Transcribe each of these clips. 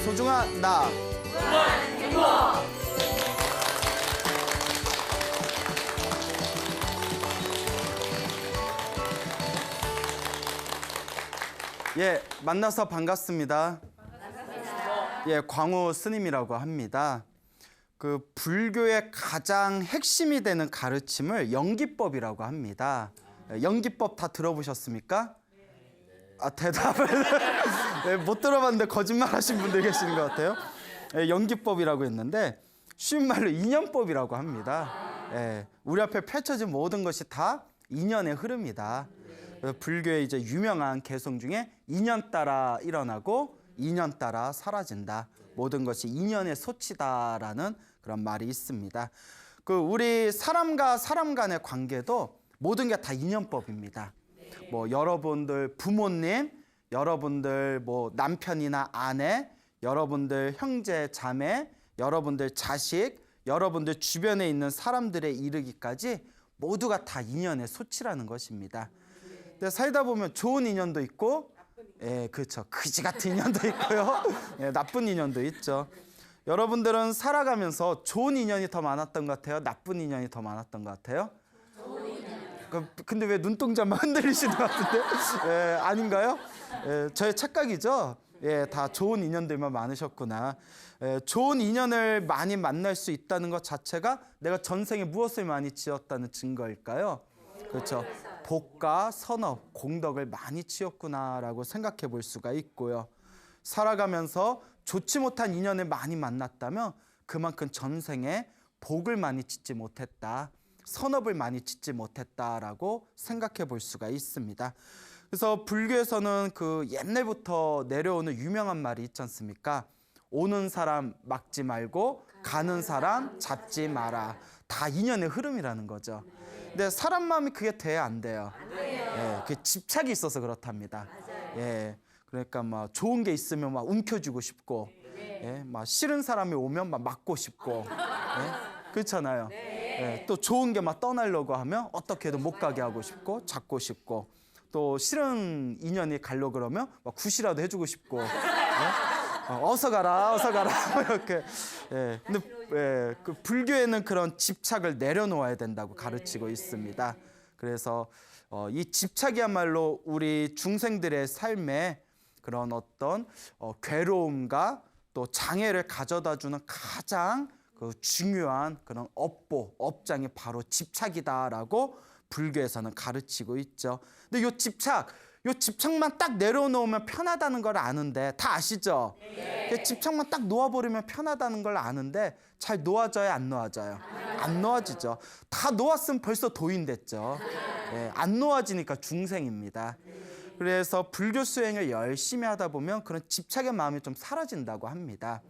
소중한 나. 예, 만나서 반갑습니다. 예, 광우 스님이라고 합니다. 그 불교의 가장 핵심이 되는 가르침을 영기법이라고 합니다. 영기법 다 들어보셨습니까? 아, 대답을 네, 못 들어봤는데 거짓말하신 분들 계시는 것 같아요. 예, 영기법이라고 했는데 쉬운 말로 인연법이라고 합니다. 예, 우리 앞에 펼쳐진 모든 것이 다 인연의 흐름이다. 불교의 이제 유명한 개성 중에 인연 따라 일어나고 인연 따라 사라진다. 모든 것이 인연의 소치다라는 그런 말이 있습니다. 그 우리 사람과 사람 간의 관계도 모든 게 다 인연법입니다. 뭐 여러분들 부모님, 여러분들 뭐 남편이나 아내, 여러분들 형제 자매, 여러분들 자식, 여러분들 주변에 있는 사람들에 이르기까지 모두가 다 인연의 소치라는 것입니다. 근데 살다 보면 좋은 인연도 있고, 예, 그렇죠. 그지 같은 인연도 있고요. 예, 나쁜 인연도 있죠. 여러분들은 살아가면서 좋은 인연이 더 많았던 것 같아요? 나쁜 인연이 더 많았던 것 같아요? 좋은 인연. 근데 왜 눈동자만 흔들리시는 것 같은데? 예, 아닌가요? 예, 저의 착각이죠. 예, 다 좋은 인연들만 많으셨구나. 예, 좋은 인연을 많이 만날 수 있다는 것 자체가 내가 전생에 무엇을 많이 지었다는 증거일까요? 그렇죠. 복과 선업, 공덕을 많이 지었구나라고 생각해 볼 수가 있고요. 살아가면서 좋지 못한 인연을 많이 만났다면 그만큼 전생에 복을 많이 짓지 못했다, 선업을 많이 짓지 못했다라고 생각해 볼 수가 있습니다. 그래서 불교에서는 그 옛날부터 내려오는 유명한 말이 있지 않습니까? 오는 사람 막지 말고 가는 사람 잡지 마라. 다 인연의 흐름이라는 거죠. 근데 사람 마음이 그게 돼야 안 돼요. 예, 그 집착이 있어서 그렇답니다. 예, 그러니까 막 좋은 게 있으면 막 움켜쥐고 싶고, 예, 막 싫은 사람이 오면 막 맞고 싶고, 예, 그렇잖아요. 예, 또 좋은 게 막 떠나려고 하면 어떻게든 못 가게 하고 싶고, 잡고 싶고, 또 싫은 인연이 가려고 그러면 막 굿이라도 해주고 싶고, 예? 어서 가라, 어서 가라 이렇게. 예, 근데 예, 그 불교에는 그런 집착을 내려놓아야 된다고 가르치고 있습니다. 그래서 이 집착이야말로 우리 중생들의 삶에 그런 어떤 괴로움과 또 장애를 가져다주는 가장 그 중요한 그런 업장이 바로 집착이다라고 불교에서는 가르치고 있죠. 근데 요 집착만 딱 내려놓으면 편하다는 걸 아는데, 다 아시죠? 네. 집착만 딱 놓아버리면 편하다는 걸 아는데 잘 놓아져요, 안 놓아져요? 안 놓아지죠. 다 놓았으면 벌써 도인 됐죠. 네, 안 놓아지니까 중생입니다. 그래서 불교 수행을 열심히 하다 보면 그런 집착의 마음이 좀 사라진다고 합니다.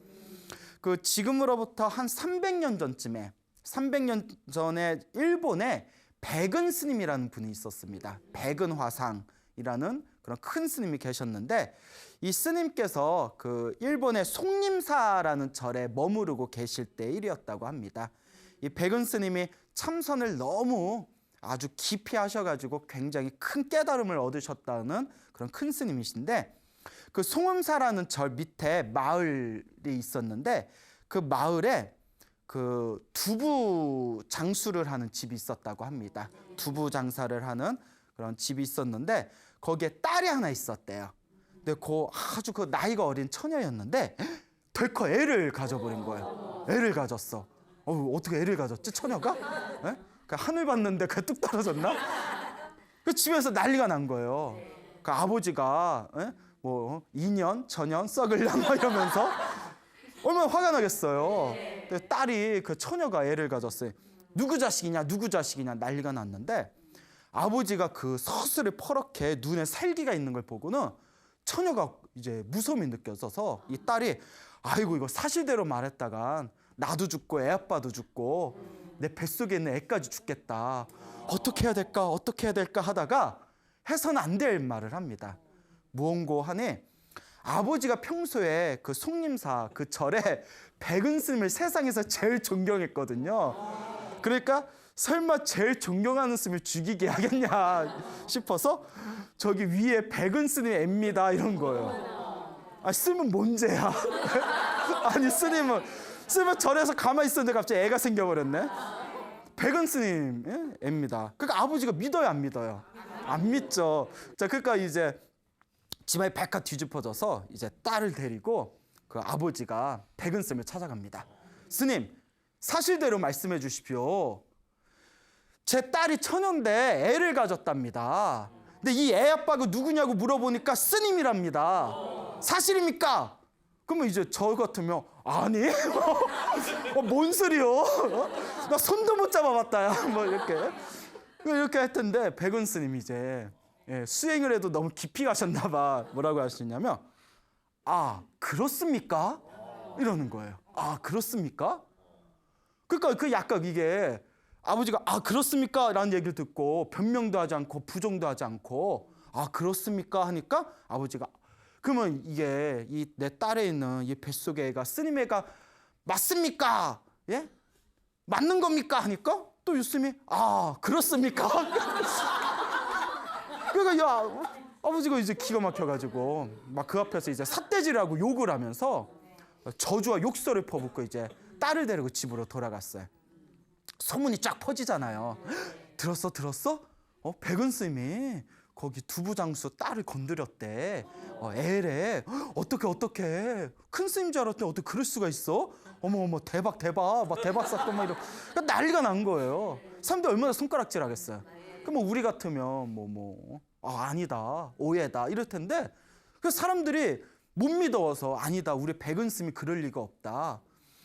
그 지금으로부터 한 300년 전쯤에, 300년 전에 일본에 백은 스님이라는 분이 있었습니다. 백은 화상이라는 그런 큰 스님이 계셨는데, 이 스님께서 그 일본의 송림사라는 절에 머무르고 계실 때 일이었다고 합니다. 이 백은 스님이 참선을 너무 아주 깊이 하셔가지고 굉장히 큰 깨달음을 얻으셨다는 그런 큰 스님이신데, 그 송음사라는 절 밑에 마을이 있었는데 그 마을에 그 두부 장수를 하는 집이 있었다고 합니다. 두부 장사를 하는 그런 집이 있었는데 거기에 딸이 하나 있었대요. 근데 아주 그 나이가 어린 처녀였는데 덜컥 애를 가져버린 거예요. 애를 가졌어. 어떻게 애를 가졌지, 처녀가? 에? 하늘 봤는데 그게 뚝 떨어졌나? 그 집에서 난리가 난 거예요. 그 아버지가 뭐 2년, 전년, 썩을랑 이러면서 얼마나 화가 나겠어요. 근데 딸이, 그 처녀가 애를 가졌어요. 누구 자식이냐 난리가 났는데, 아버지가 그 서슬을 퍼렇게 눈에 살기가 있는 걸 보고는 처녀가 이제 무서움이 느껴져서 이 딸이, 아이고 이거 사실대로 말했다간 나도 죽고 애 아빠도 죽고 내 뱃속에 있는 애까지 죽겠다. 어떻게 해야 될까 하다가 해서는 안 될 말을 합니다. 무언고 하니 아버지가 평소에 그 송림사 그 절에 백은 스님을 세상에서 제일 존경했거든요. 그러니까 설마 제일 존경하는 스님을 죽이게 하겠냐 싶어서 저기 위에 백은 스님 애입니다 이런 거예요. 아, 쓰면 뭔죄야. 아니, 스님은 절에서 가만히 있었는데 갑자기 애가 생겨버렸네. 백은 스님 애입니다. 그러니까 아버지가 믿어요, 안 믿어요? 안 믿죠. 자, 그러니까 이제 집안이 백화 뒤집어져서 이제 딸을 데리고 그 아버지가 백은 스님을 찾아갑니다. 스님, 사실대로 말씀해 주십시오. 제 딸이 처녀인데 애를 가졌답니다. 근데 이 애 아빠가 누구냐고 물어보니까 스님이랍니다. 사실입니까? 그러면 이제 저 같으면 아니, 뭔 소리요? 나 손도 못 잡아봤다, 야. 뭐 이렇게 했던데 백은 스님이 이제 수행을 해도 너무 깊이 가셨나 봐. 뭐라고 하시냐면, 아, 그렇습니까? 이러는 거예요. 아, 그렇습니까? 그러니까 그 약간 이게 아버지가 아, 그렇습니까? 라는 얘기를 듣고 변명도 하지 않고 부정도 하지 않고 아, 그렇습니까? 하니까 아버지가 그러면 이게 이 내 딸에 있는 이 뱃속의 애가 스님 애가 맞습니까? 예? 맞는 겁니까? 하니까 또 유스님이 아, 그렇습니까? 그러니까 야, 아버지가 이제 기가 막혀가지고 막 그 앞에서 이제 삿대질하고 욕을 하면서 저주와 욕설을 퍼붓고 이제 딸을 데리고 집으로 돌아갔어요. 소문이 쫙 퍼지잖아요. 들었어? 백은 스님이 거기 두부장수 딸을 건드렸대. 애래. 어떻게 큰 스님인 줄 알았더니 어떻게 그럴 수가 있어? 어머 대박 막 대박 사건 막 이러고 그러니까 난리가 난 거예요. 사람들이 얼마나 손가락질 하겠어요. 그럼 우리 같으면 아니다, 오해다 이럴 텐데 그 사람들이 못 믿어서 아니다, 우리 백은 스님이 그럴 리가 없다.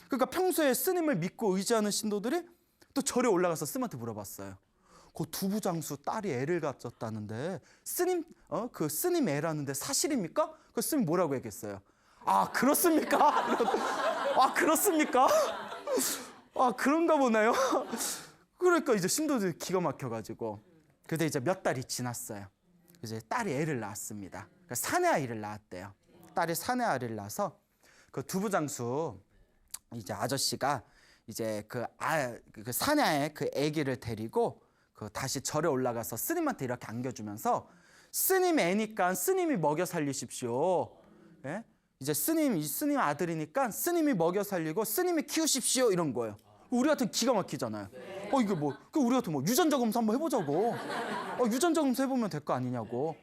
그러니까 평소에 스님을 믿고 의지하는 신도들이 또 절에 올라가서 스님한테 물어봤어요. 그 두부장수 딸이 애를 가졌다는데 스님 그 스님 애라는데 사실입니까? 그 스님 뭐라고 얘기했어요? 아, 그렇습니까? 아, 그렇습니까? 아, 그런가 보네요. 그러니까 이제 신도들이 기가 막혀가지고 그때 이제 몇 달이 지났어요. 이제 딸이 애를 낳았습니다. 그러니까 사내 아이를 낳았대요. 딸이 사내 아이를 낳아서 그 두부장수 이제 아저씨가 이제 그 사내의 그 아기를 데리고 그 다시 절에 올라가서 스님한테 이렇게 안겨주면서 스님 애니까 스님이 먹여 살리십시오. 예? 이제 스님 아들이니까 스님이 먹여 살리고 스님이 키우십시오 이런 거예요. 우리 같은 기가 막히잖아요. 이게 우리 같은 유전자 검사 한번 해보자고. 유전자 검사 해보면 될 거 아니냐고.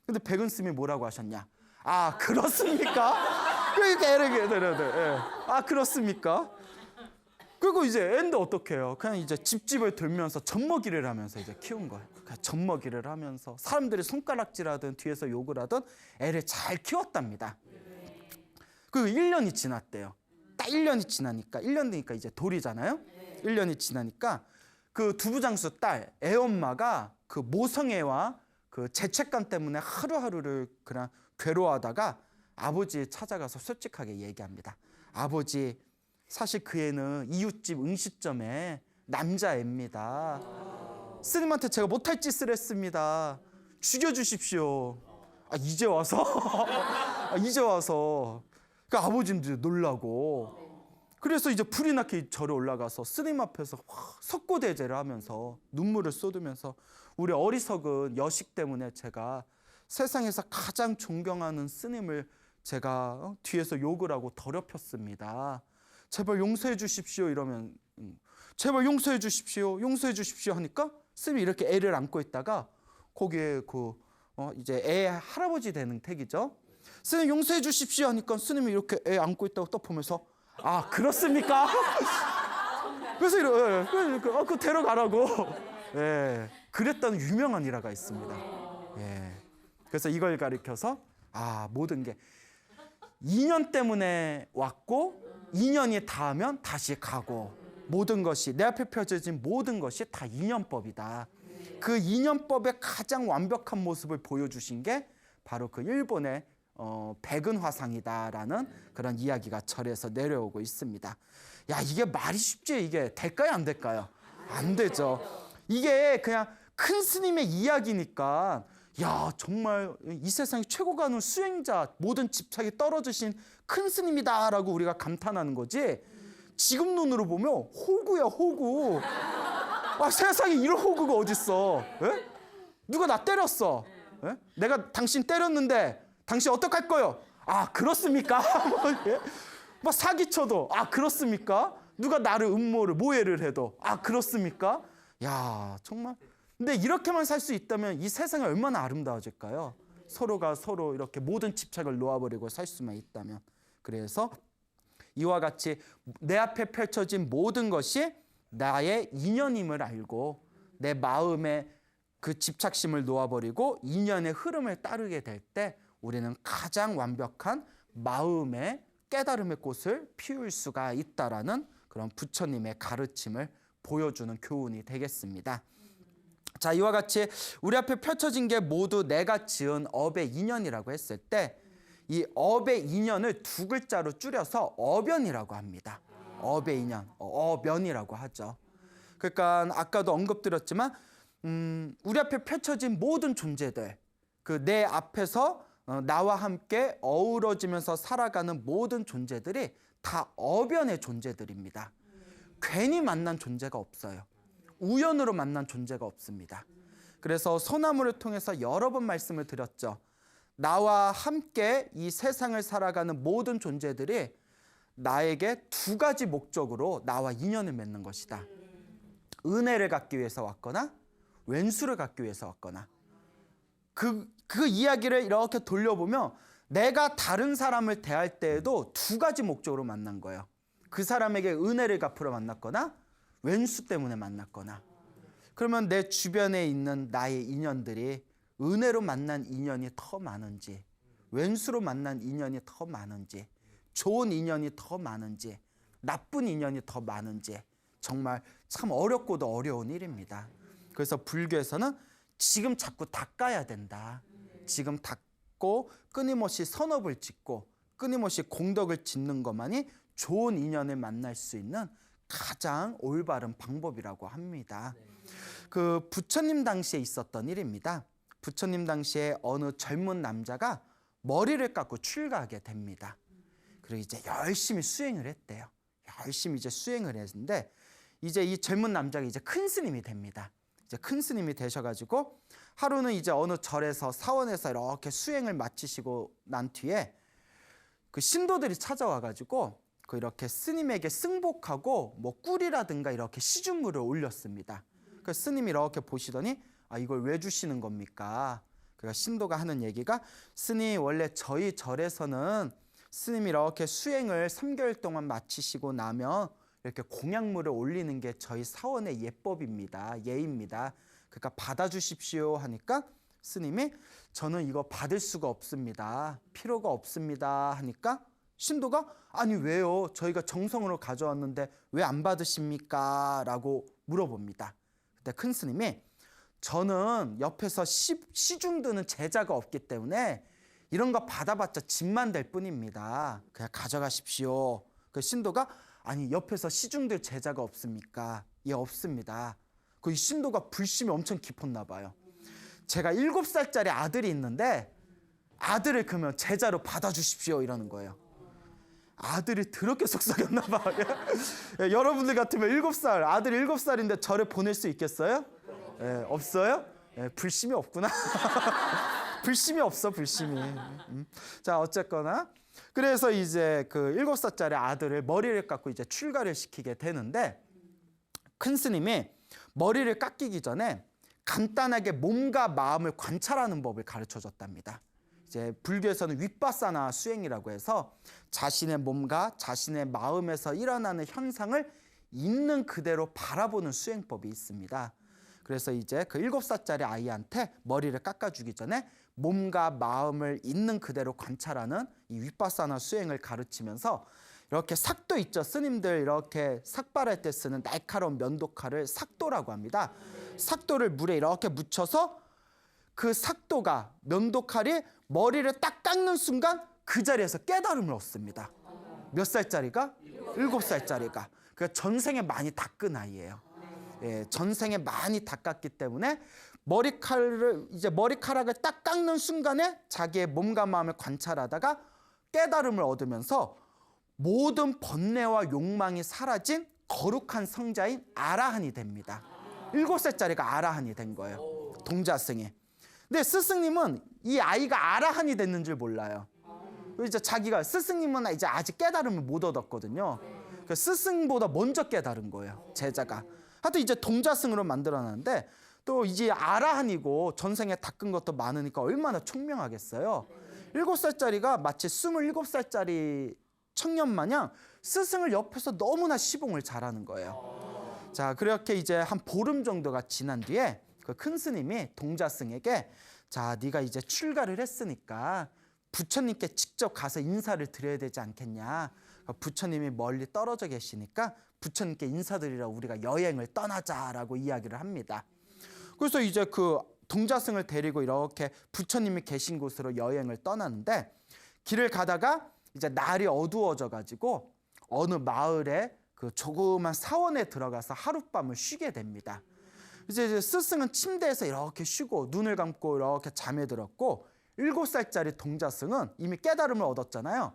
근데 백은 스님이 뭐라고 하셨냐? 아, 그렇습니까? 그러니까 애를 아, 그렇습니까? 그리고 이제 애인데 어떻게 해요? 그냥 이제 집집을 돌면서 젖먹이를 하면서 이제 키운 거예요. 그냥 젖먹이를 하면서 사람들이 손가락질하든 뒤에서 욕을 하든 애를 잘 키웠답니다. 그리고 1년이 지났대요. 딱 1년이 지나니까 1년 되니까 이제 돌이잖아요. 1년이 지나니까 그 두부장수 딸 애엄마가 그 모성애와 그 죄책감 때문에 하루하루를 그냥 괴로워하다가 아버지 찾아가서 솔직하게 얘기합니다. 아버지, 사실 그 애는 이웃집 음식점에 남자애입니다. 스님한테 제가 못할 짓을 했습니다. 죽여주십시오. 아, 이제 와서? 이제 와서. 그러니까 아버지는 놀라고. 그래서 이제 불이 나게 절에 올라가서 스님 앞에서 석고대죄를 하면서 눈물을 쏟으면서 우리 어리석은 여식 때문에 제가 세상에서 가장 존경하는 스님을 제가 뒤에서 욕을 하고 더럽혔습니다. 제발 용서해 주십시오 이러면 제발 용서해 주십시오 하니까 스님이 이렇게 애를 안고 있다가 거기에 이제 애 할아버지 되는 택이죠. 스님 용서해 주십시오 하니까 스님이 이렇게 애 안고 있다고 또 보면서 아, 그렇습니까? 그래서 그 데려가라고. 예, 그랬다는 유명한 일화가 있습니다. 예, 그래서 이걸 가리켜서 모든 게 2년 때문에 왔고 2년이 닿으면 다시 가고 모든 것이 내 앞에 펴져진 모든 것이 다 인연법이다. 그 인연법의 가장 완벽한 모습을 보여주신 게 바로 그 일본의 백은화상이다라는 그런 이야기가 절에서 내려오고 있습니다. 야, 이게 말이 쉽지 이게 될까요, 안 될까요? 안 되죠. 이게 그냥 큰 스님의 이야기니까 야, 정말 이 세상에 최고 가는 수행자, 모든 집착이 떨어지신 큰 스님이다라고 우리가 감탄하는 거지. 지금 눈으로 보면 호구야, 호구. 세상에 이런 호구가 어딨어? 예? 누가 나 때렸어? 예? 내가 당신 때렸는데 당신 어떡할 거요? 아, 그렇습니까? 막 사기쳐도 아, 그렇습니까? 누가 나를 음모를 모해를 해도 아, 그렇습니까? 야, 정말. 근데 이렇게만 살 수 있다면 이 세상이 얼마나 아름다워질까요? 서로가 서로 이렇게 모든 집착을 놓아버리고 살 수만 있다면. 그래서 이와 같이 내 앞에 펼쳐진 모든 것이 나의 인연임을 알고 내 마음에 그 집착심을 놓아버리고 인연의 흐름을 따르게 될 때 우리는 가장 완벽한 마음의 깨달음의 꽃을 피울 수가 있다라는 그런 부처님의 가르침을 보여주는 교훈이 되겠습니다. 자, 이와 같이 우리 앞에 펼쳐진 게 모두 내가 지은 업의 인연이라고 했을 때 이 업의 인연을 두 글자로 줄여서 어변이라고 합니다. 업의 인연, 어변이라고 하죠. 그러니까 아까도 언급드렸지만 우리 앞에 펼쳐진 모든 존재들, 그 내 앞에서 나와 함께 어우러지면서 살아가는 모든 존재들이 다 어변의 존재들입니다. 괜히 만난 존재가 없어요. 우연으로 만난 존재가 없습니다. 그래서 소나무를 통해서 여러 번 말씀을 드렸죠. 나와 함께 이 세상을 살아가는 모든 존재들이 나에게 두 가지 목적으로 나와 인연을 맺는 것이다. 은혜를 갖기 위해서 왔거나 왼수를 갖기 위해서 왔거나. 그 이야기를 이렇게 돌려보면 내가 다른 사람을 대할 때에도 두 가지 목적으로 만난 거예요. 그 사람에게 은혜를 갚으러 만났거나 왼수 때문에 만났거나. 그러면 내 주변에 있는 나의 인연들이 은혜로 만난 인연이 더 많은지 왼수로 만난 인연이 더 많은지 좋은 인연이 더 많은지 나쁜 인연이 더 많은지 정말 참 어렵고도 어려운 일입니다. 그래서 불교에서는 지금 자꾸 닦아야 된다. 지금 닦고 끊임없이 선업을 짓고 끊임없이 공덕을 짓는 것만이 좋은 인연을 만날 수 있는 가장 올바른 방법이라고 합니다. 그 부처님 당시에 있었던 일입니다. 부처님 당시에 어느 젊은 남자가 머리를 깎고 출가하게 됩니다. 그리고 이제 열심히 수행을 했대요. 열심히 이제 수행을 했는데 이제 이 젊은 남자가 이제 큰 스님이 됩니다. 이제 큰 스님이 되셔가지고 하루는 이제 어느 절에서 사원에서 이렇게 수행을 마치시고 난 뒤에 그 신도들이 찾아와가지고 그 이렇게 스님에게 승복하고 뭐 꿀이라든가 이렇게 시중물을 올렸습니다. 그 스님이 이렇게 보시더니 아, 이걸 왜 주시는 겁니까? 그러니까 신도가 하는 얘기가 스님 원래 저희 절에서는 스님이 이렇게 수행을 3개월 동안 마치시고 나면 이렇게 공약물을 올리는 게 저희 사원의 예법입니다. 예입니다. 그러니까 받아주십시오 하니까 스님이 저는 이거 받을 수가 없습니다. 필요가 없습니다 하니까 신도가 아니 왜요? 저희가 정성으로 가져왔는데 왜 안 받으십니까? 라고 물어봅니다. 그때 큰 스님이 저는 옆에서 시중 드는 제자가 없기 때문에 이런 거 받아봤자 짐만 될 뿐입니다. 그냥 가져가십시오. 그 신도가 아니 옆에서 시중 들 제자가 없습니까? 예, 없습니다. 그 신도가 불심이 엄청 깊었나 봐요. 제가 7살짜리 아들이 있는데 아들을 그러면 제자로 받아주십시오 이러는 거예요. 아들이 더럽게 속삭였나 봐요. 여러분들 같으면 7살, 아들이 7살인데 저를 보낼 수 있겠어요? 예, 없어요? 예, 불심이 없구나. 불심이 없어, 불심이. 자, 어쨌거나. 그래서 이제 그 7살짜리 아들을 머리를 깎고 이제 출가를 시키게 되는데 큰 스님이 머리를 깎이기 전에 간단하게 몸과 마음을 관찰하는 법을 가르쳐 줬답니다. 이제 불교에서는 윗바사나 수행이라고 해서 자신의 몸과 자신의 마음에서 일어나는 현상을 있는 그대로 바라보는 수행법이 있습니다. 그래서 이제 그 7살짜리 아이한테 머리를 깎아주기 전에 몸과 마음을 있는 그대로 관찰하는 이 윗바사나 수행을 가르치면서 이렇게 삭도 있죠. 스님들 이렇게 삭발할 때 쓰는 날카로운 면도칼을 삭도라고 합니다. 삭도를 물에 이렇게 묻혀서 그 삭도가 면도칼이 머리를 딱 깎는 순간 그 자리에서 깨달음을 얻습니다. 몇 살짜리가? 7살짜리가. 그러니까 전생에 많이 닦은 아이예요. 예, 전생에 많이 닦았기 때문에 머리카락을 딱 깎는 순간에 자기의 몸과 마음을 관찰하다가 깨달음을 얻으면서 모든 번뇌와 욕망이 사라진 거룩한 성자인 아라한이 됩니다. 7살짜리가 아라한이 된 거예요. 동자승이. 근데 스승님은 이 아이가 아라한이 됐는 줄 몰라요. 이제 자기가 스승님은 이제 아직 깨달음을 못 얻었거든요. 그 스승보다 먼저 깨달은 거예요, 제자가. 하여튼 이제 동자승으로 만들어놨는데 또 이제 아라한이고 전생에 닦은 것도 많으니까 얼마나 총명하겠어요. 7살짜리가 마치 27살짜리 청년 마냥 스승을 옆에서 너무나 시봉을 잘하는 거예요. 자, 그렇게 이제 한 보름 정도가 지난 뒤에 그 큰 스님이 동자승에게 자, 네가 이제 출가를 했으니까 부처님께 직접 가서 인사를 드려야 되지 않겠냐. 부처님이 멀리 떨어져 계시니까 부처님께 인사드리러 우리가 여행을 떠나자라고 이야기를 합니다. 그래서 이제 그 동자승을 데리고 이렇게 부처님이 계신 곳으로 여행을 떠나는데 길을 가다가 이제 날이 어두워져 가지고 어느 마을에 그 조그만 사원에 들어가서 하룻밤을 쉬게 됩니다. 이제 스승은 침대에서 이렇게 쉬고 눈을 감고 이렇게 잠에 들었고 7살짜리 동자승은 이미 깨달음을 얻었잖아요.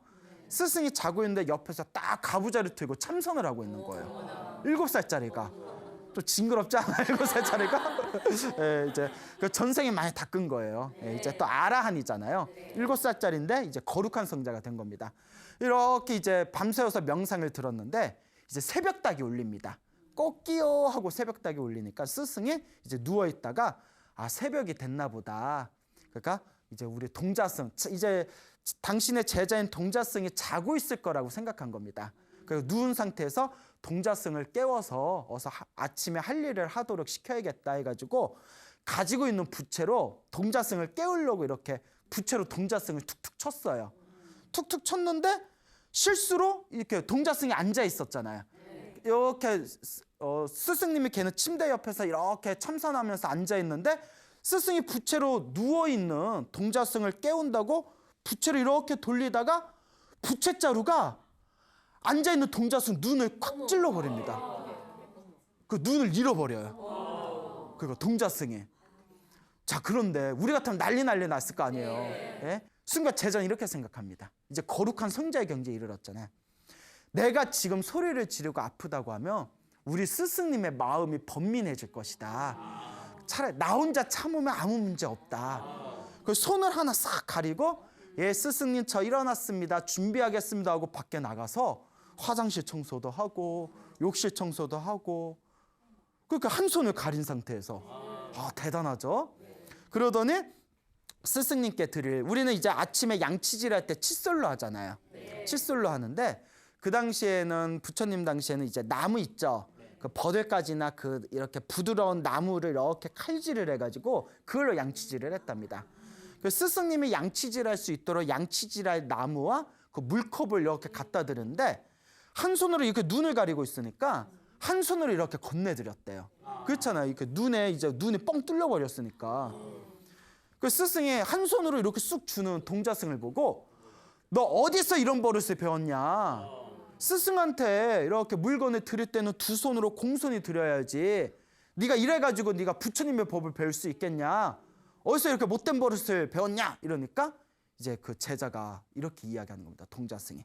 스승이 자고 있는데 옆에서 딱 가부좌를 들고 참선을 하고 있는 거예요. 7살짜리가. 좀 징그럽지 않아요? 7살짜리가? 예, 이제 그 전생에 많이 닦은 거예요. 예, 이제 또 아라한이잖아요. 7살짜리인데 이제 거룩한 성자가 된 겁니다. 이렇게 이제 밤새워서 명상을 들었는데 이제 새벽닭이 울립니다. 꼭기요 하고 새벽닭이 울리니까 스승이 이제 누워 있다가 아, 새벽이 됐나 보다. 그러니까 이제 우리 동자승, 이제 당신의 제자인 동자승이 자고 있을 거라고 생각한 겁니다. 그리고 누운 상태에서 동자승을 깨워서 어서 아침에 할 일을 하도록 시켜야겠다 해가지고 가지고 있는 부채로 동자승을 깨우려고 이렇게 부채로 동자승을 툭툭 쳤어요. 툭툭 쳤는데 실수로 이렇게 동자승이 앉아 있었잖아요. 이렇게 스승님이 걔는 침대 옆에서 이렇게 참선하면서 앉아 있는데 스승이 부채로 누워 있는 동자승을 깨운다고 부채를 이렇게 돌리다가 부채자루가 앉아 있는 동자승 눈을 콱 찔러 버립니다. 그 눈을 잃어버려요. 그리고 동자승이. 자, 그런데 우리 같으면 난리 났을 거 아니에요. 예? 순간 제자는 이렇게 생각합니다. 이제 거룩한 성자의 경지에 이르렀잖아요. 내가 지금 소리를 지르고 아프다고 하면 우리 스승님의 마음이 번민해질 것이다. 차라리 나 혼자 참으면 아무 문제 없다. 그 손을 하나 싹 가리고 예, 스승님 저 일어났습니다. 준비하겠습니다 하고 밖에 나가서 화장실 청소도 하고 욕실 청소도 하고 그러니까 한 손을 가린 상태에서 대단하죠. 그러더니 스승님께 드릴 우리는 이제 아침에 양치질 할 때 칫솔로 하잖아요. 칫솔로 하는데 그 당시에는 부처님 당시에는 이제 나무 있죠. 그 버들가지나 그 이렇게 부드러운 나무를 이렇게 칼질을 해가지고 그걸로 양치질을 했답니다. 그 스승님이 양치질할 수 있도록 양치질할 나무와 그 물컵을 이렇게 갖다 드는데 한 손으로 이렇게 눈을 가리고 있으니까 한 손으로 이렇게 건네드렸대요. 그렇잖아요. 이렇게 눈이 뻥 뚫려 버렸으니까. 그 스승이 한 손으로 이렇게 쑥 주는 동자승을 보고 너 어디서 이런 버릇을 배웠냐? 스승한테 이렇게 물건을 드릴 때는 두 손으로 공손히 드려야지. 네가 이래가지고 네가 부처님의 법을 배울 수 있겠냐? 어디서 이렇게 못된 버릇을 배웠냐? 이러니까 이제 그 제자가 이렇게 이야기하는 겁니다. 동자승이.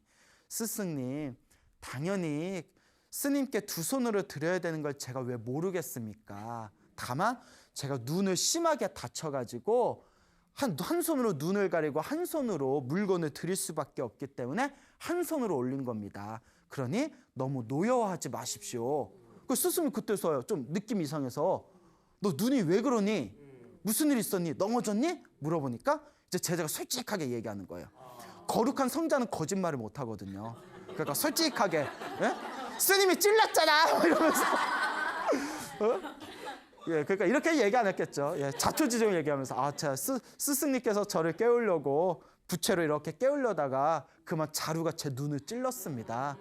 스승님, 당연히 스님께 두 손으로 드려야 되는 걸 제가 왜 모르겠습니까? 다만 제가 눈을 심하게 다쳐가지고 한 손으로 눈을 가리고 한 손으로 물건을 드릴 수밖에 없기 때문에 한 손으로 올린 겁니다. 그러니 너무 노여워하지 마십시오. 그 스승이 그때서야 좀 느낌이 이상해서 너 눈이 왜 그러니? 무슨 일 있었니? 넘어졌니? 물어보니까 이제 제자가 솔직하게 얘기하는 거예요. 거룩한 성자는 거짓말을 못 하거든요. 그러니까 솔직하게 스님이 찔렀잖아 이러면서 예, 그러니까 이렇게 얘기 안 했겠죠. 예, 자초지종 얘기하면서 제가 스승님께서 저를 깨우려고 부채로 이렇게 깨우려다가 그만 자루가 제 눈을 찔렀습니다.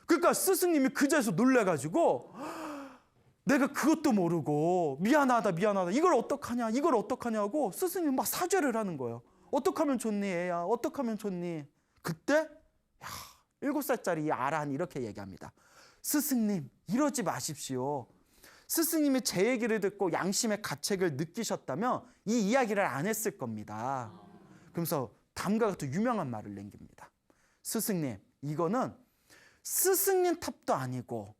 그러니까 스승님이 그 자리에서 놀래가지고 내가 그것도 모르고 미안하다 이걸 어떡하냐고 스승님 막 사죄를 하는 거예요. 어떡하면 좋니 애야, 어떡하면 좋니. 그때 7살짜리 이 아란이 이렇게 얘기합니다. 스승님 이러지 마십시오. 스승님이 제 얘기를 듣고 양심의 가책을 느끼셨다면 이 이야기를 안 했을 겁니다. 그러면서 다음과 같은 유명한 말을 남깁니다. 스승님, 이거는 스승님 탓도 아니고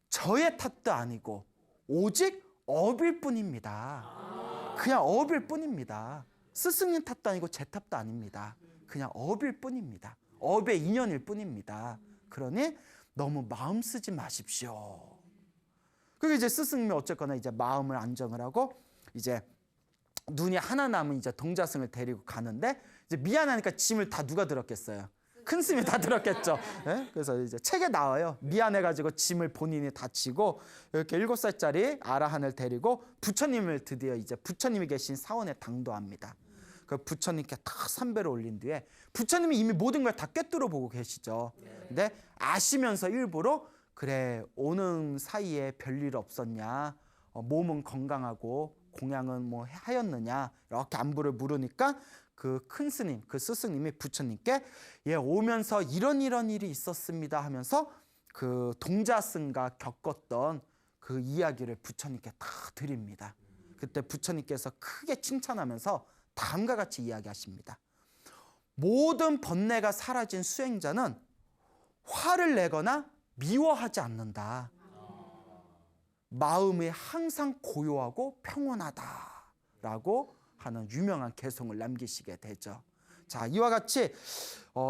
저의 탓도 아니고 오직 업일 뿐입니다. 그냥 업일 뿐입니다. 스승님 탓도 아니고 제 탓도 아닙니다. 그냥 업일 뿐입니다. 업의 인연일 뿐입니다. 그러니 너무 마음 쓰지 마십시오. 그리고 이제 스승님이 어쨌거나 이제 마음을 안정을 하고 이제 눈이 하나 남은 이제 동자승을 데리고 가는데 이제 미안하니까 짐을 다 누가 들었겠어요? 큰 스님이 다 들었겠죠. 네? 그래서 이제 책에 나와요. 미안해가지고 짐을 본인이 다 지고 이렇게 7살짜리 아라한을 데리고 부처님을 드디어 이제 부처님이 계신 사원에 당도합니다. 그 부처님께 탁 삼배를 올린 뒤에 부처님이 이미 모든 걸 다 꿰뚫어 보고 계시죠. 근데 아시면서 일부러 그래 오는 사이에 별일 없었냐, 몸은 건강하고 공양은 뭐 하였느냐 이렇게 안부를 물으니까 그 큰 스님, 그 스승님이 부처님께 예 오면서 이런 일이 있었습니다 하면서 그 동자승과 겪었던 그 이야기를 부처님께 다 드립니다. 그때 부처님께서 크게 칭찬하면서 다음과 같이 이야기하십니다. 모든 번뇌가 사라진 수행자는 화를 내거나 미워하지 않는다. 마음이 항상 고요하고 평온하다라고 하는 유명한 개송을 남기시게 되죠. 자, 이와 같이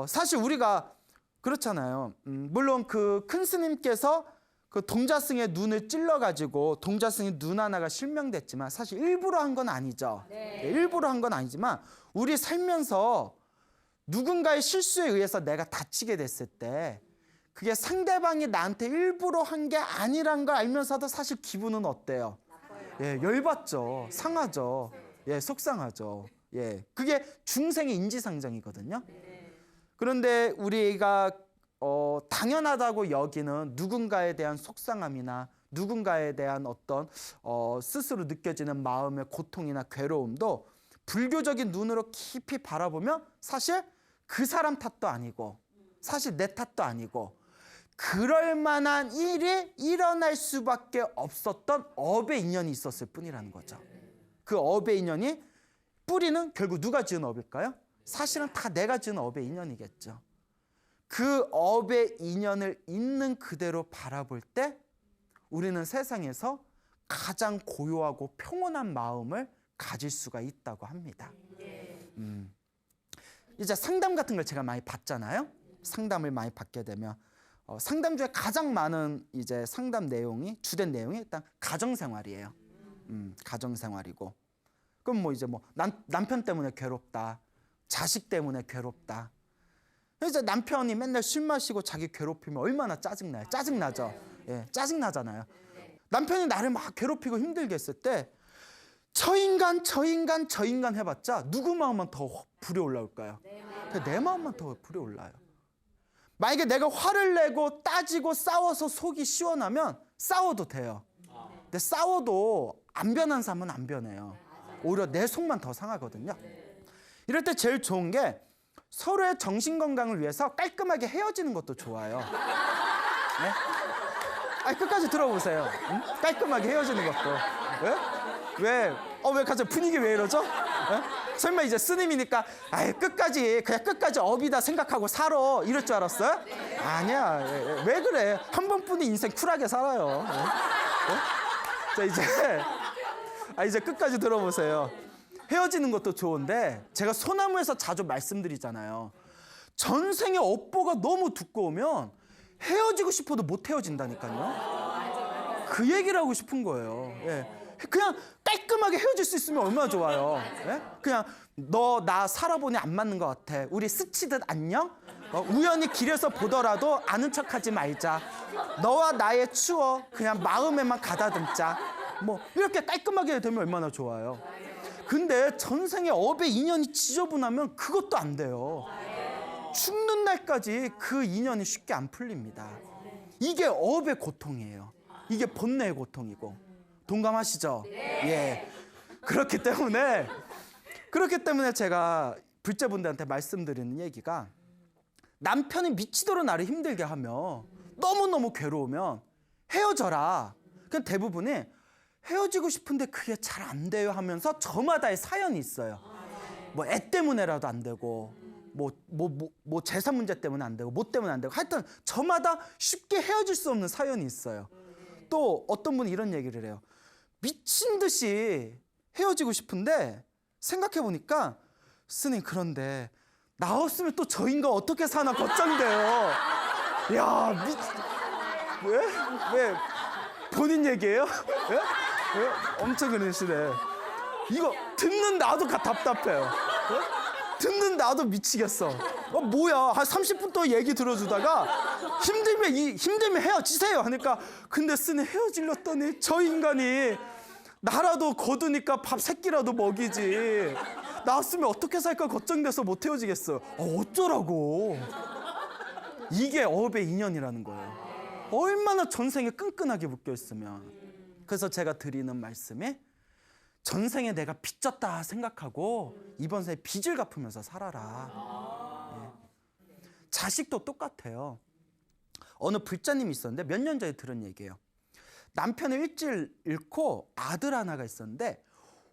사실 우리가 그렇잖아요. 물론 그 큰 스님께서 그 동자승의 눈을 찔러가지고 동자승의 눈 하나가 실명됐지만 사실 일부러 한 건 아니죠. 네, 일부러 한 건 아니지만 우리 살면서 누군가의 실수에 의해서 내가 다치게 됐을 때 그게 상대방이 나한테 일부러 한 게 아니란 걸 알면서도 사실 기분은 어때요? 예, 열받죠. 상하죠. 예, 속상하죠. 예, 그게 중생의 인지상정이거든요. 그런데 우리가 당연하다고 여기는 누군가에 대한 속상함이나 누군가에 대한 어떤 스스로 느껴지는 마음의 고통이나 괴로움도 불교적인 눈으로 깊이 바라보면 사실 그 사람 탓도 아니고 사실 내 탓도 아니고 그럴 만한 일이 일어날 수밖에 없었던 업의 인연이 있었을 뿐이라는 거죠. 그 업의 인연이 뿌리는 결국 누가 지은 업일까요? 사실은 다 내가 지은 업의 인연이겠죠. 그 업의 인연을 있는 그대로 바라볼 때 우리는 세상에서 가장 고요하고 평온한 마음을 가질 수가 있다고 합니다. 이제 상담 같은 걸 제가 많이 받잖아요. 상담을 많이 받게 되면 상담 중에 가장 많은 이제 상담 내용이 주된 내용이 일단 가정생활이에요. 가정생활이고 그럼 뭐 이제 뭐 남편 때문에 괴롭다, 자식 때문에 괴롭다. 이제 남편이 맨날 술 마시고 자기 괴롭히면 얼마나 짜증나요? 짜증나죠. 예, 짜증나잖아요. 남편이 나를 막 괴롭히고 힘들게 했을 때 저 인간 해봤자 누구 마음만 더 불이 올라올까요? 내 마음만 더 불이 올라요. 만약에 내가 화를 내고 따지고 싸워서 속이 시원하면 싸워도 돼요. 근데 싸워도 안 변한 사람은 안 변해요. 오히려 내 속만 더 상하거든요. 이럴 때 제일 좋은 게 서로의 정신건강을 위해서 깔끔하게 헤어지는 것도 좋아요. 네? 아니, 끝까지 들어보세요. 응? 깔끔하게 헤어지는 것도. 왜? 왜 갑자기 분위기 왜 이러죠? 설마 이제 스님이니까 그냥 끝까지 업이다 생각하고 살아 이럴 줄 알았어요? 아니야. 왜 그래? 한 번뿐인 인생 쿨하게 살아요. 자, 이제 끝까지 들어보세요. 헤어지는 것도 좋은데 제가 소나무에서 자주 말씀드리잖아요. 전생의 업보가 너무 두꺼우면 헤어지고 싶어도 못 헤어진다니까요. 그 얘기를 하고 싶은 거예요. 예. 그냥 깔끔하게 헤어질 수 있으면 얼마나 좋아요. 예? 그냥 너 나 살아보니 안 맞는 것 같아. 우리 스치듯 안녕? 우연히 길에서 보더라도 아는 척하지 말자. 너와 나의 추억 그냥 마음에만 가다듬자. 뭐 이렇게 깔끔하게 되면 얼마나 좋아요. 근데 전생의 업의 인연이 지저분하면 그것도 안 돼요. 죽는 날까지 그 인연이 쉽게 안 풀립니다. 이게 업의 고통이에요. 이게 본래의 고통이고. 동감하시죠? 예. 그렇기 때문에 제가 불제분들한테 말씀드리는 얘기가 남편이 미치도록 나를 힘들게 하며 너무너무 괴로우면 헤어져라. 그냥 대부분이 헤어지고 싶은데 그게 잘 안 돼요 하면서 저마다의 사연이 있어요. 뭐 애 때문에라도 안 되고 뭐 재산 문제 때문에 안 되고 뭐 때문에 안 되고 하여튼 저마다 쉽게 헤어질 수 없는 사연이 있어요. 또 어떤 분이 이런 얘기를 해요. 미친 듯이 헤어지고 싶은데 생각해 보니까 스님 그런데 나왔으면 또 저 인간 어떻게 사나 걱정돼요. 야, 왜? 본인 얘기예요? 예? 예? 엄청 그러시네. 이거 듣는 나도 답답해요. 예? 듣는 나도 미치겠어. 뭐야? 한 30분 동안 얘기 들어주다가 힘들면 헤어지세요 하니까 근데 스님 헤어질렀더니 저 인간이 나라도 거두니까 밥 3끼라도 먹이지. 나왔으면 어떻게 살까 걱정돼서 못 헤어지겠어요. 어쩌라고. 이게 어업의 인연이라는 거예요. 얼마나 전생에 끈끈하게 묶여있으면. 그래서 제가 드리는 말씀이 전생에 내가 빚졌다 생각하고 이번 생에 빚을 갚으면서 살아라. 예. 자식도 똑같아요. 어느 불자님이 있었는데 몇 년 전에 들은 얘기예요. 남편을 일찍 잃고 아들 하나가 있었는데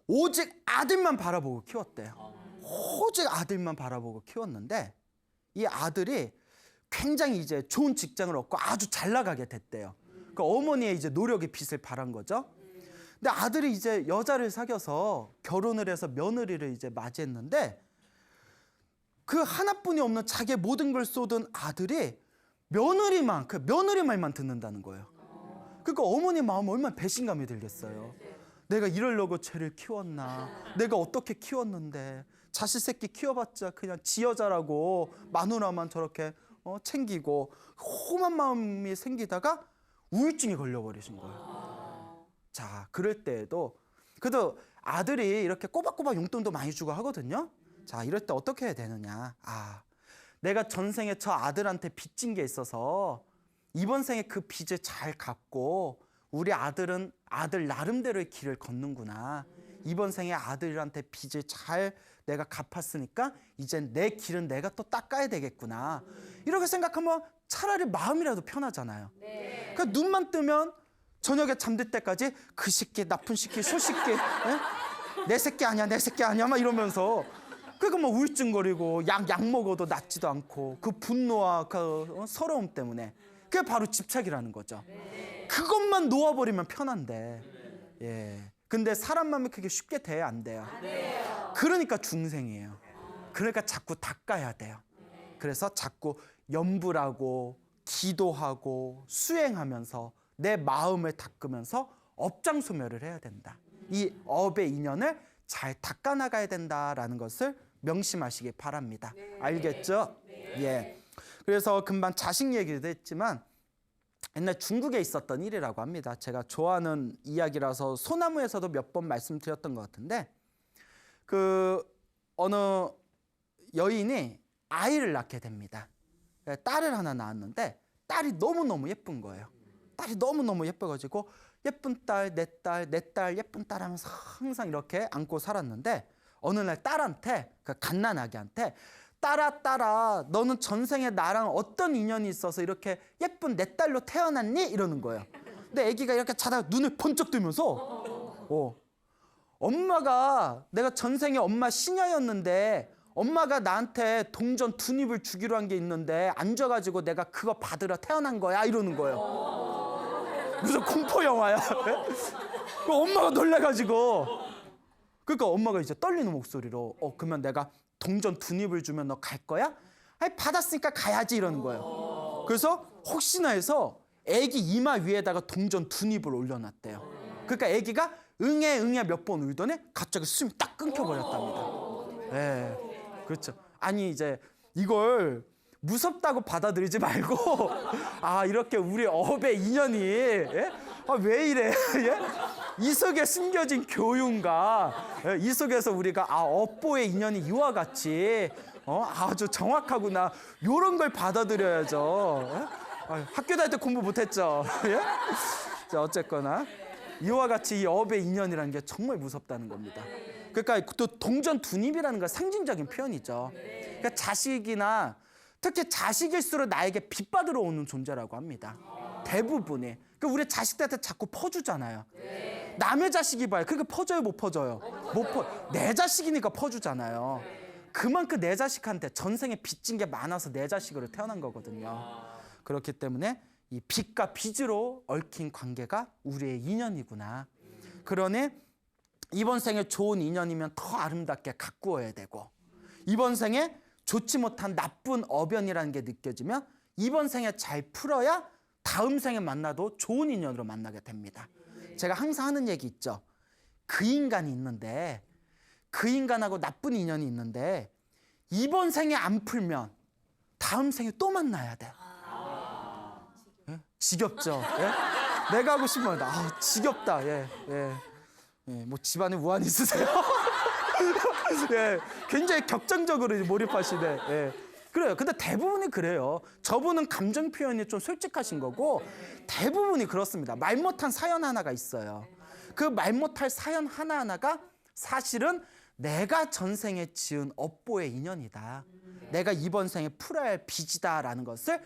오직 아들만 바라보고 키웠대요. 오직 아들만 바라보고 키웠는데 이 아들이 굉장히 이제 좋은 직장을 얻고 아주 잘 나가게 됐대요. 그러니까 어머니의 이제 노력의 빚을 바란 거죠. 근데 아들이 이제 여자를 사귀어서 결혼을 해서 며느리를 이제 맞이했는데 그 하나뿐이 없는 자기의 모든 걸 쏟은 아들이 그 며느리 말만 듣는다는 거예요. 그러니까 어머니 마음은 얼마나 배신감이 들겠어요. 내가 이러려고 쟤를 키웠나? 내가 어떻게 키웠는데 자식 새끼 키워봤자 그냥 지 여자라고 마누라만 저렇게 챙기고 험한 마음이 생기다가 우울증이 걸려버리신 거예요. 자, 그럴 때에도 그래도 아들이 이렇게 꼬박꼬박 용돈도 많이 주고 하거든요. 자, 이럴 때 어떻게 해야 되느냐? 내가 전생에 저 아들한테 빚진 게 있어서 이번 생에 그 빚을 잘 갚고 우리 아들은 아들 나름대로의 길을 걷는구나. 이번 생에 아들한테 빚을 잘 내가 갚았으니까 이젠 내 길은 내가 또 닦아야 되겠구나. 이렇게 생각하면 차라리 마음이라도 편하잖아요. 네. 그러니까 눈만 뜨면 저녁에 잠들 때까지 그 새끼 나쁜 새끼 소새끼 내 새끼 아니야 내 새끼 아니야 막 이러면서 그러니까 뭐 우울증거리고 약 먹어도 낫지도 않고 그 분노와 그 서러움 때문에 그게 바로 집착이라는 거죠. 그것만 놓아버리면 편한데 예. 근데 사람 마음이 그게 쉽게 돼야 안 돼요. 그러니까 중생이에요. 그러니까 자꾸 닦아야 돼요. 그래서 자꾸 염불하고 기도하고 수행하면서 내 마음을 닦으면서 업장소멸을 해야 된다. 이 업의 인연을 잘 닦아나가야 된다라는 것을 명심하시기 바랍니다. 알겠죠? 예. 그래서 금방 자식 얘기도 했지만 옛날 중국에 있었던 일이라고 합니다. 제가 좋아하는 이야기라서 소나무에서도 몇 번 말씀드렸던 것 같은데 그 어느 여인이 아이를 낳게 됩니다. 딸을 하나 낳았는데 딸이 너무너무 예쁜 거예요. 딸이 너무너무 예뻐가지고 예쁜 딸, 내 딸, 예쁜 딸 하면서 항상 이렇게 안고 살았는데 어느 날 딸한테 그 갓난아기한테 딸아 너는 전생에 나랑 어떤 인연이 있어서 이렇게 예쁜 내 딸로 태어났니? 이러는 거예요. 근데 아기가 이렇게 자다가 눈을 번쩍 뜨면서 엄마가 내가 전생에 엄마 시녀였는데 엄마가 나한테 동전 2입을 주기로 한 게 있는데 안 줘가지고 내가 그거 받으러 태어난 거야 이러는 거예요. 무슨 공포 영화야? 엄마가 놀래가지고 그러니까 엄마가 이제 떨리는 목소리로 그러면 내가 동전 2입을 주면 너 갈 거야? 아니 받았으니까 가야지 이러는 거예요. 그래서 혹시나 해서 애기 이마 위에다가 동전 2입을 올려놨대요. 그러니까 애기가 응애 몇 번 울더니 갑자기 숨이 딱 끊겨버렸답니다. 네, 그렇죠. 아니 이제 이걸 무섭다고 받아들이지 말고 이렇게 우리 업의 인연이 왜 이래? 이 속에 숨겨진 교훈과 이 속에서 우리가 업보의 인연이 이와 같이 아주 정확하구나 이런 걸 받아들여야죠. 학교 다닐 때 공부 못했죠. 자, 어쨌거나 이와 같이 이 업의 인연이라는 게 정말 무섭다는 겁니다. 그러니까 또 동전 2입이라는 건 상징적인 표현이죠. 그러니까 자식이나 특히 자식일수록 나에게 빚받으러 오는 존재라고 합니다. 대부분이. 그러니까 우리 자식들한테 자꾸 퍼주잖아요. 남의 자식이 봐요. 그러니까 퍼줘요, 못 퍼줘요? 내 자식이니까 퍼주잖아요. 그만큼 내 자식한테 전생에 빚진 게 많아서 내 자식으로 태어난 거거든요. 그렇기 때문에 이 빚과 빚으로 얽힌 관계가 우리의 인연이구나. 그러니 이번 생에 좋은 인연이면 더 아름답게 가꾸어야 되고 이번 생에 좋지 못한 나쁜 어변이라는 게 느껴지면 이번 생에 잘 풀어야 다음 생에 만나도 좋은 인연으로 만나게 됩니다. 제가 항상 하는 얘기 있죠. 그 인간이 있는데, 그 인간하고 나쁜 인연이 있는데 이번 생에 안 풀면 다음 생에 또 만나야 돼. 예? 지겹죠? 예? 내가 하고 싶은 말, 지겹다. 뭐 집안에 우환 있으세요? 예, 굉장히 격정적으로 몰입하시네. 예. 그래요. 근데 대부분이 그래요. 저분은 감정 표현이 좀 솔직하신 거고 대부분이 그렇습니다. 말 못한 사연 하나가 있어요. 그 말 못할 사연 하나하나가 사실은 내가 전생에 지은 업보의 인연이다. 내가 이번 생에 풀어야 할 빚이다라는 것을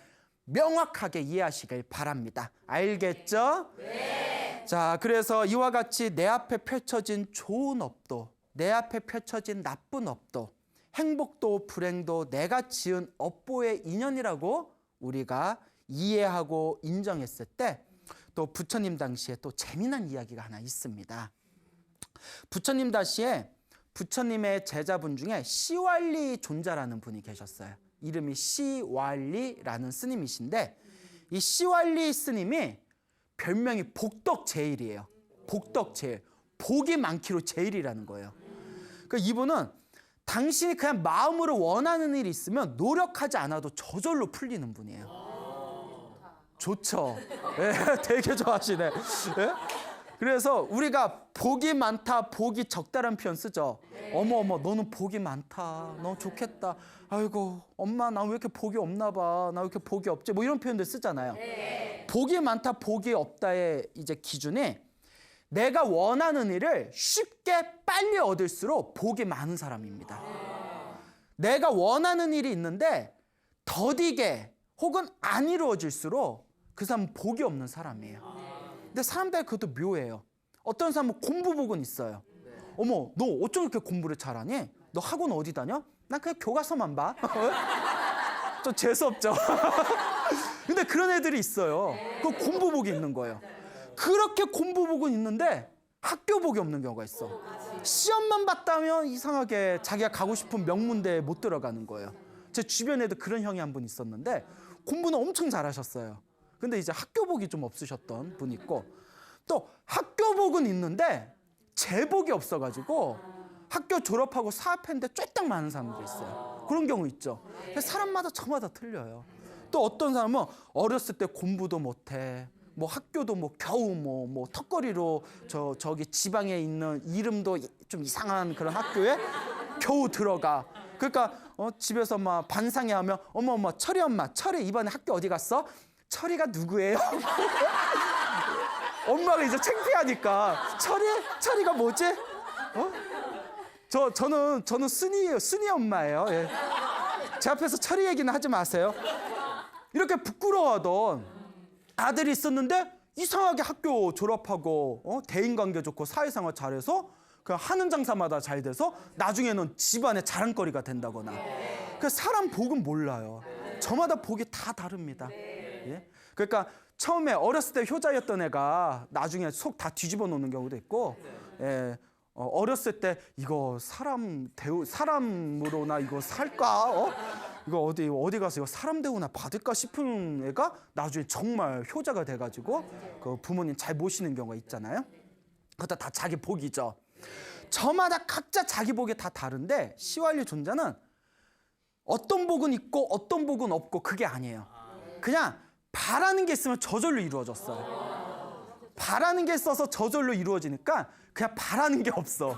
명확하게 이해하시길 바랍니다. 알겠죠? 네. 자, 그래서 이와 같이 내 앞에 펼쳐진 좋은 업도, 내 앞에 펼쳐진 나쁜 업도, 행복도 불행도 내가 지은 업보의 인연이라고 우리가 이해하고 인정했을 때 또 부처님 당시에 또 재미난 이야기가 하나 있습니다. 부처님 당시에 부처님의 제자분 중에 시왈리 존자라는 분이 계셨어요. 이름이 시왈리라는 스님이신데 이 시왈리 스님이 별명이 복덕제일이에요. 복덕제일. 복이 많기로 제일이라는 거예요. 그러니까 이분은 당신이 그냥 마음으로 원하는 일이 있으면 노력하지 않아도 저절로 풀리는 분이에요. 좋죠. 예, 되게 좋아하시네. 예? 그래서 우리가 복이 많다, 복이 적다라는 표현 쓰죠. 어머, 너는 복이 많다. 너 좋겠다. 아이고, 엄마, 나 왜 이렇게 복이 없나 봐. 나 왜 이렇게 복이 없지? 뭐 이런 표현들 쓰잖아요. 복이 많다, 복이 없다의 이제 기준이 내가 원하는 일을 쉽게 빨리 얻을수록 복이 많은 사람입니다. 내가 원하는 일이 있는데 더디게 혹은 안 이루어질수록 그 사람은 복이 없는 사람이에요. 근데 사람들이 그것도 묘해요. 어떤 사람은 공부복은 있어요. 어머, 너 어쩜 이렇게 공부를 잘하니? 너 학원 어디 다녀? 난 그냥 교과서만 봐. 좀 재수없죠? 근데 그런 애들이 있어요. 그 공부복이 있는 거예요. 그렇게 공부복은 있는데 학교복이 없는 경우가 있어. 시험만 봤다면 이상하게 자기가 가고 싶은 명문대에 못 들어가는 거예요. 제 주변에도 그런 형이 한 분 있었는데 공부는 엄청 잘하셨어요. 근데 이제 학교복이 좀 없으셨던 분이 있고 또 학교복은 있는데 재복이 없어가지고 학교 졸업하고 사업했는데 쫄딱 많은 사람들이 있어요. 그런 경우 있죠. 사람마다 저마다 틀려요. 또 어떤 사람은 어렸을 때 공부도 못해. 뭐 학교도 뭐 겨우 뭐 턱걸이로 저기 지방에 있는 이름도 좀 이상한 그런 학교에 겨우 들어가. 그러니까 집에서 막 반상회 하면 어머 철이 엄마, 철이 이번에 학교 어디 갔어? 철이가 누구예요? 엄마가 이제 창피하니까 철이가 뭐지? 저는 순이에요. 순이 엄마예요. 예. 제 앞에서 철이 얘기는 하지 마세요. 이렇게 부끄러워하던 아들이 있었는데 이상하게 학교 졸업하고 대인관계 좋고 사회생활 잘해서 그냥 하는 장사마다 잘 돼서 나중에는 집안의 자랑거리가 된다거나. 그 사람 복은 몰라요. 저마다 복이 다 다릅니다. 예? 그러니까 처음에 어렸을 때 효자였던 애가 나중에 속 다 뒤집어 놓는 경우도 있고, 예, 어렸을 때 이거 사람으로나 이거 살까? 이거 어디 가서 이거 사람 대우나 받을까 싶은 애가 나중에 정말 효자가 돼가지고 그 부모님 잘 모시는 경우가 있잖아요. 그것도 다 자기 복이죠. 저마다 각자 자기 복이 다 다른데 시왈리 존자는 어떤 복은 있고 어떤 복은 없고 그게 아니에요. 그냥 바라는 게 있으면 저절로 이루어졌어요. 바라는 게 있어서 저절로 이루어지니까 그냥 바라는 게 없어.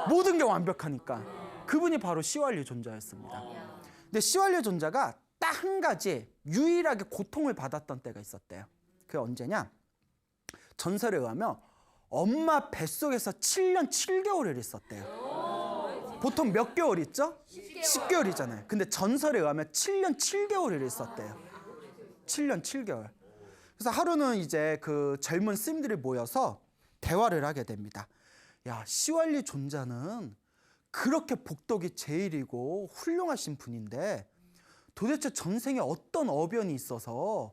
모든 게 완벽하니까. 그분이 바로 시왈리 존자였습니다. 근데 시왈리 존자가 딱 한 가지 유일하게 고통을 받았던 때가 있었대요. 그게 언제냐? 전설에 의하면 엄마 뱃속에서 7년 7개월을 있었대요. 보통 몇 개월 있죠? 10개월이잖아요. 근데 전설에 의하면 7년 7개월을 있었대요. 7년 7개월. 그래서 하루는 이제 그 젊은 스님들이 모여서 대화를 하게 됩니다. 야, 시왈리 존자는 그렇게 복덕이 제일이고 훌륭하신 분인데 도대체 전생에 어떤 어변이 있어서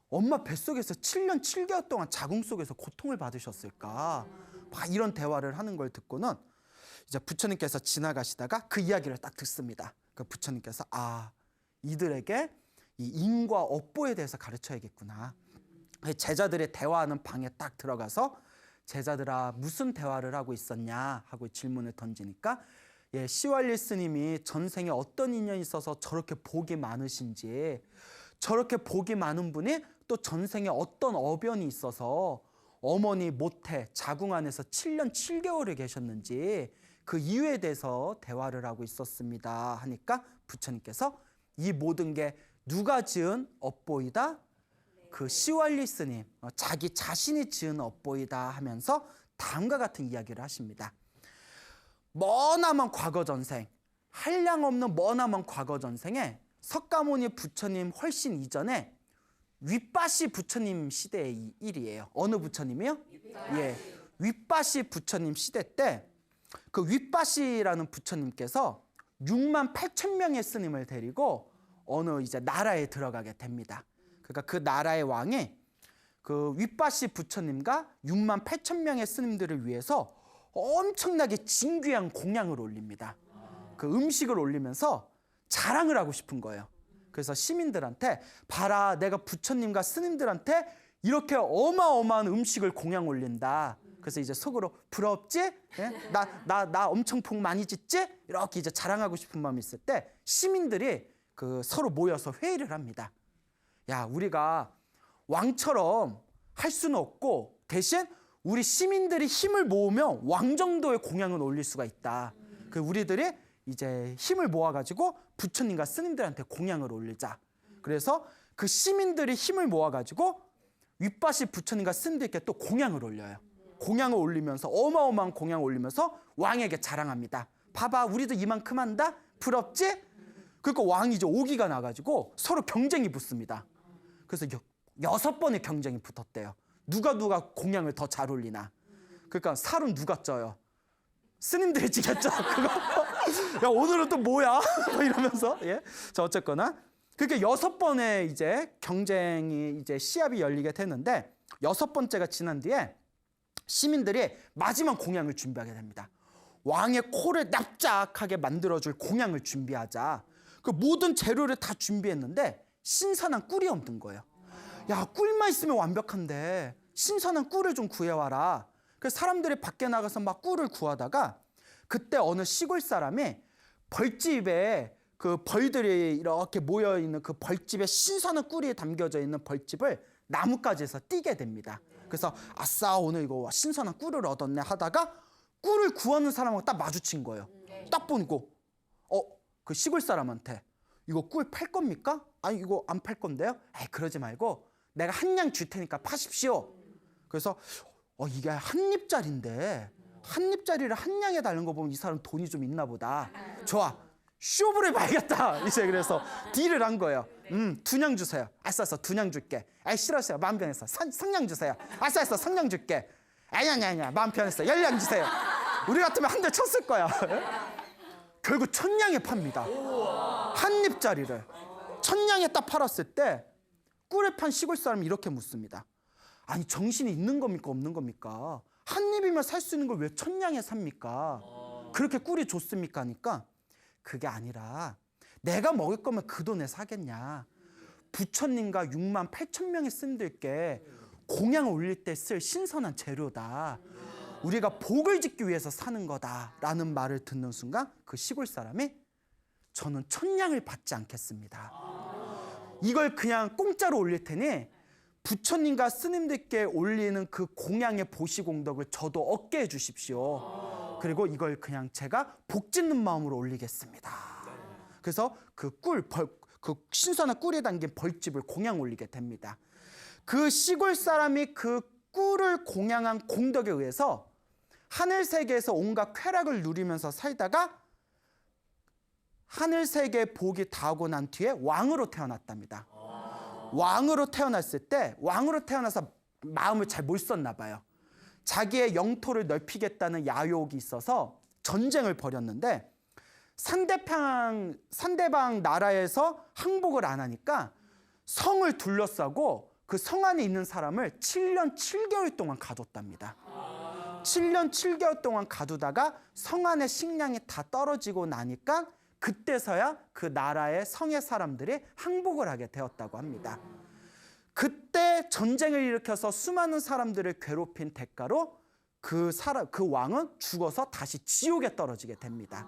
엄마 뱃속에서 7년 7개월 동안 자궁 속에서 고통을 받으셨을까? 막 이런 대화를 하는 걸 듣고는 이제 부처님께서 지나가시다가 그 이야기를 딱 듣습니다. 그 부처님께서 이들에게 이 인과 업보에 대해서 가르쳐야겠구나. 제자들의 대화하는 방에 딱 들어가서 제자들아 무슨 대화를 하고 있었냐 하고 질문을 던지니까 시왈리 스님이 전생에 어떤 인연이 있어서 저렇게 복이 많으신지, 저렇게 복이 많은 분이 또 전생에 어떤 어변이 있어서 어머니 모태 자궁 안에서 7년 7개월을 계셨는지 그 이유에 대해서 대화를 하고 있었습니다 하니까 부처님께서 이 모든 게 누가 지은 업보이다? 그 시왈리 스님, 자기 자신이 지은 업보이다 하면서 다음과 같은 이야기를 하십니다. 머나먼 과거 전생, 한량없는 머나먼 과거 전생에 석가모니 부처님 훨씬 이전에 윗바시 부처님 시대의 일이에요. 어느 부처님이요? 윗바시 부처님 시대 때 그 윗바시라는 부처님께서 6만 8천 명의 스님을 데리고 어느 이제 나라에 들어가게 됩니다. 그러니까 그 나라의 왕이 그 윗바시 부처님과 6만 8천 명의 스님들을 위해서 엄청나게 진귀한 공양을 올립니다. 그 음식을 올리면서 자랑을 하고 싶은 거예요. 그래서 시민들한테 봐라, 내가 부처님과 스님들한테 이렇게 어마어마한 음식을 공양 올린다. 그래서 이제 속으로 부럽지? 나 엄청 복 많이 짓지? 이렇게 이제 자랑하고 싶은 마음이 있을 때 시민들이 그 서로 모여서 회의를 합니다. 야, 우리가 왕처럼 할 수는 없고 대신 우리 시민들이 힘을 모으면 왕 정도의 공양을 올릴 수가 있다. 그 우리들이 이제 힘을 모아가지고 부처님과 스님들한테 공양을 올리자. 그래서 그 시민들이 힘을 모아가지고 윗바시 부처님과 스님들께 또 공양을 올려요. 공양을 올리면서 어마어마한 공양을 올리면서 왕에게 자랑합니다. 봐봐, 우리도 이만큼 한다? 부럽지? 그러니까 왕이 이제 오기가 나가지고 서로 경쟁이 붙습니다. 그래서 6번의 경쟁이 붙었대요. 누가 공양을 더 잘 올리나. 그러니까 살은 누가 쪄요? 스님들이 찌겠죠. 그거. 야, 오늘은 또 뭐야? 이러면서. 자, 어쨌거나 그렇게 6번의 이제 경쟁이 이제 시합이 열리게 되는데 6번째가 지난 뒤에 시민들이 마지막 공양을 준비하게 됩니다. 왕의 코를 납작하게 만들어줄 공양을 준비하자. 그 모든 재료를 다 준비했는데 신선한 꿀이 없는 거예요. 야, 꿀만 있으면 완벽한데 신선한 꿀을 좀 구해와라. 그래서 사람들이 밖에 나가서 막 꿀을 구하다가 그때 어느 시골 사람이 벌집에 그 벌들이 이렇게 모여있는 그 벌집에 신선한 꿀이 담겨져 있는 벌집을 나뭇가지에서 띄게 됩니다. 그래서 아싸, 오늘 이거 신선한 꿀을 얻었네 하다가 꿀을 구하는 사람하고 딱 마주친 거예요. 딱 보고 그 시골 사람한테 이거 꿀 팔 겁니까? 아니, 이거 안 팔 건데요? 에이, 그러지 말고 내가 한 냥 줄 테니까 파십시오. 그래서 이게 한 입짜리인데 한 입짜리를 한 냥에 달는 거 보면 이 사람 돈이 좀 있나 보다. 좋아, 쇼부를 해봐야겠다. 이제 그래서 딜을 한 거예요. 2냥 주세요. 아싸, 2냥 줄게. 아이, 싫었어요. 마음 편했어. 3냥 주세요. 아싸, 3냥 줄게. 아니야, 마음 편했어. 10냥 주세요. 우리 같으면 한 대 쳤을 거야. 결국 1000냥에 팝니다. 한 입짜리를 1000냥에 딱 팔았을 때 꿀을 판 시골 사람이 이렇게 묻습니다. 아니, 정신이 있는 겁니까 없는 겁니까? 한 입이면 살 수 있는 걸 왜 1000냥에 삽니까? 그렇게 꿀이 좋습니까? 하니까 그게 아니라 내가 먹을 거면 그 돈에 사겠냐. 부처님과 6만 8천 명의 스님들께 공양을 올릴 때 쓸 신선한 재료다. 우리가 복을 짓기 위해서 사는 거다라는 말을 듣는 순간 그 시골 사람이 저는 1000냥을 받지 않겠습니다. 이걸 그냥 공짜로 올릴 테니 부처님과 스님들께 올리는 그 공양의 보시공덕을 저도 얻게 해주십시오. 그리고 이걸 그냥 제가 복 짓는 마음으로 올리겠습니다. 그래서 그 신선한 꿀에 담긴 벌집을 공양 올리게 됩니다. 그 시골 사람이 그 꿀을 공양한 공덕에 의해서 하늘 세계에서 온갖 쾌락을 누리면서 살다가 하늘 세계의 복이 닿고 난 뒤에 왕으로 태어났답니다. 왕으로 태어났을 때 왕으로 태어나서 마음을 잘 못 썼나 봐요. 자기의 영토를 넓히겠다는 야욕이 있어서 전쟁을 벌였는데 상대방 나라에서 항복을 안 하니까 성을 둘러싸고 그 성 안에 있는 사람을 7년 7개월 동안 가뒀답니다. 7년 7개월 동안 가두다가 성 안의 식량이 다 떨어지고 나니까 그때서야 그 나라의 성의 사람들이 항복을 하게 되었다고 합니다. 그때 전쟁을 일으켜서 수많은 사람들을 괴롭힌 대가로 그 왕은 죽어서 다시 지옥에 떨어지게 됩니다.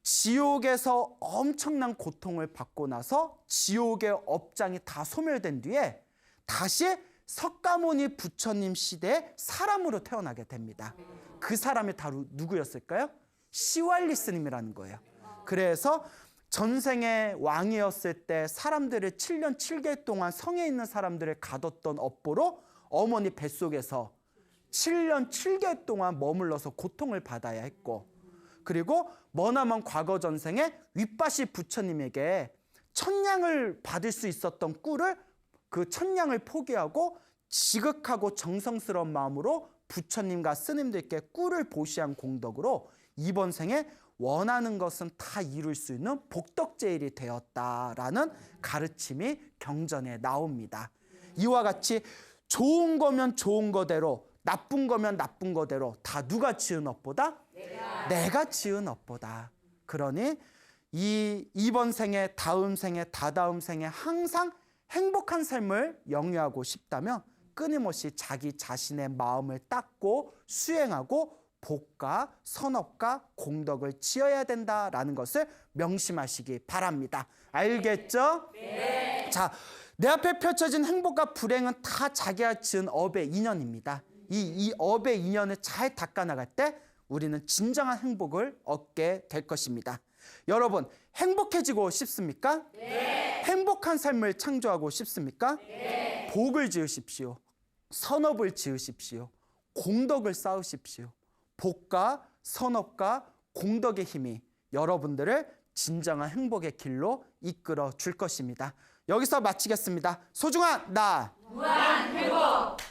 지옥에서 엄청난 고통을 받고 나서 지옥의 업장이 다 소멸된 뒤에 다시 석가모니 부처님 시대에 사람으로 태어나게 됩니다. 그 사람이 다 누구였을까요? 시왈리 스님이라는 거예요. 그래서 전생에 왕이었을 때 사람들을 7년 7개월 동안 성에 있는 사람들을 가뒀던 업보로 어머니 뱃속에서 7년 7개월 동안 머물러서 고통을 받아야 했고, 그리고 머나먼 과거 전생에 윗바시 부처님에게 천냥을 받을 수 있었던 꿀을 그 천냥을 포기하고 지극하고 정성스러운 마음으로 부처님과 스님들께 꿀을 보시한 공덕으로 이번 생에 원하는 것은 다 이룰 수 있는 복덕제일이 되었다라는 가르침이 경전에 나옵니다. 이와 같이 좋은 거면 좋은 거대로, 나쁜 거면 나쁜 거대로 다 누가 지은 업보다? 내가 지은 업보다. 그러니 이번 생에, 다음 생에, 다다음 생에 항상 행복한 삶을 영위하고 싶다면 끊임없이 자기 자신의 마음을 닦고 수행하고 복과 선업과 공덕을 지어야 된다라는 것을 명심하시기 바랍니다. 알겠죠? 네. 자, 내 앞에 펼쳐진 행복과 불행은 다 자기가 지은 업의 인연입니다. 이 업의 인연을 잘 닦아나갈 때 우리는 진정한 행복을 얻게 될 것입니다. 여러분, 행복해지고 싶습니까? 네. 행복한 삶을 창조하고 싶습니까? 네. 복을 지으십시오. 선업을 지으십시오. 공덕을 쌓으십시오. 복과 선업과 공덕의 힘이 여러분들을 진정한 행복의 길로 이끌어 줄 것입니다. 여기서 마치겠습니다. 소중한 나 무한 행복.